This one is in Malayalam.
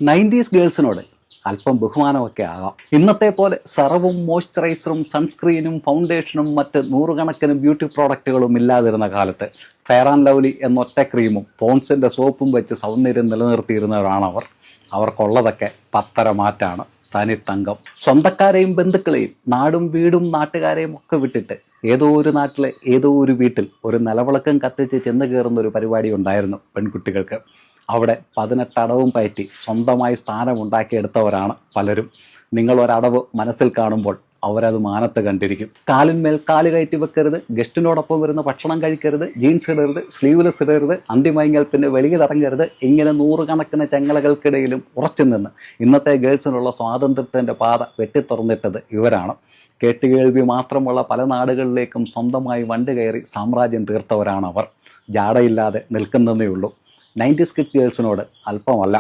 നയൻറ്റീസ് ഗേൾസിനോട് അല്പം ബഹുമാനമൊക്കെ ആകാം. ഇന്നത്തെ പോലെ സെറവും മോയ്സ്ചറൈസറും സൺസ്ക്രീനും ഫൗണ്ടേഷനും മറ്റ് നൂറുകണക്കിന് ബ്യൂട്ടി പ്രോഡക്റ്റുകളും ഇല്ലാതിരുന്ന കാലത്ത് ഫെയർ ആൻഡ് ലവ്ലി എന്നൊറ്റ ക്രീമും പോൺസിൻ്റെ സോപ്പും വെച്ച് സൗന്ദര്യം നിലനിർത്തിയിരുന്നവരാണ് അവർ. അവർക്കുള്ളതൊക്കെ പത്തര മാറ്റാണ്, തനിത്തങ്കം. സ്വന്തക്കാരെയും ബന്ധുക്കളെയും നാടും വീടും നാട്ടുകാരെയും ഒക്കെ വിട്ടിട്ട് ഏതോ ഒരു നാട്ടിലെ ഏതോ ഒരു വീട്ടിൽ ഒരു നിലവിളക്കം കത്തിച്ച് ചെന്ന് കയറുന്ന ഒരു പരിപാടി ഉണ്ടായിരുന്നു പെൺകുട്ടികൾക്ക്. അവിടെ 18 അടവും പയറ്റി സ്വന്തമായി സ്ഥാനമുണ്ടാക്കിയെടുത്തവരാണ് പലരും. നിങ്ങളൊരടവ് മനസ്സിൽ കാണുമ്പോൾ അവരത് മാനത്ത് കണ്ടിരിക്കും. കാലിന്മേൽ കാല് കയറ്റി വെക്കരുത്, ഗസ്റ്റിനോടൊപ്പം വരുന്ന ഭക്ഷണം കഴിക്കരുത്, ജീൻസ് ഇടരുത്, സ്ലീവ്ലെസ് ഇടരുത്, അന്തിമയങ്ങൽ പിന്നെ വെളിയിലിറങ്ങരുത്, ഇങ്ങനെ നൂറുകണക്കിന് ചങ്ങലകൾക്കിടയിലും ഉറച്ചു നിന്ന് ഇന്നത്തെ ഗേൾസിനുള്ള സ്വാതന്ത്ര്യത്തിൻ്റെ പാത വെട്ടിത്തുറന്നിട്ടത് ഇവരാണ്. കേട്ടുകേൾവി മാത്രമുള്ള പല നാടുകളിലേക്കും സ്വന്തമായി വണ്ടി കയറി സാമ്രാജ്യം തീർത്തവരാണ് അവർ. ജാടയില്ലാതെ നിൽക്കുന്നതേ ഉള്ളൂ. 90s kid ഗേൾസിനോട് അല്പമല്ല.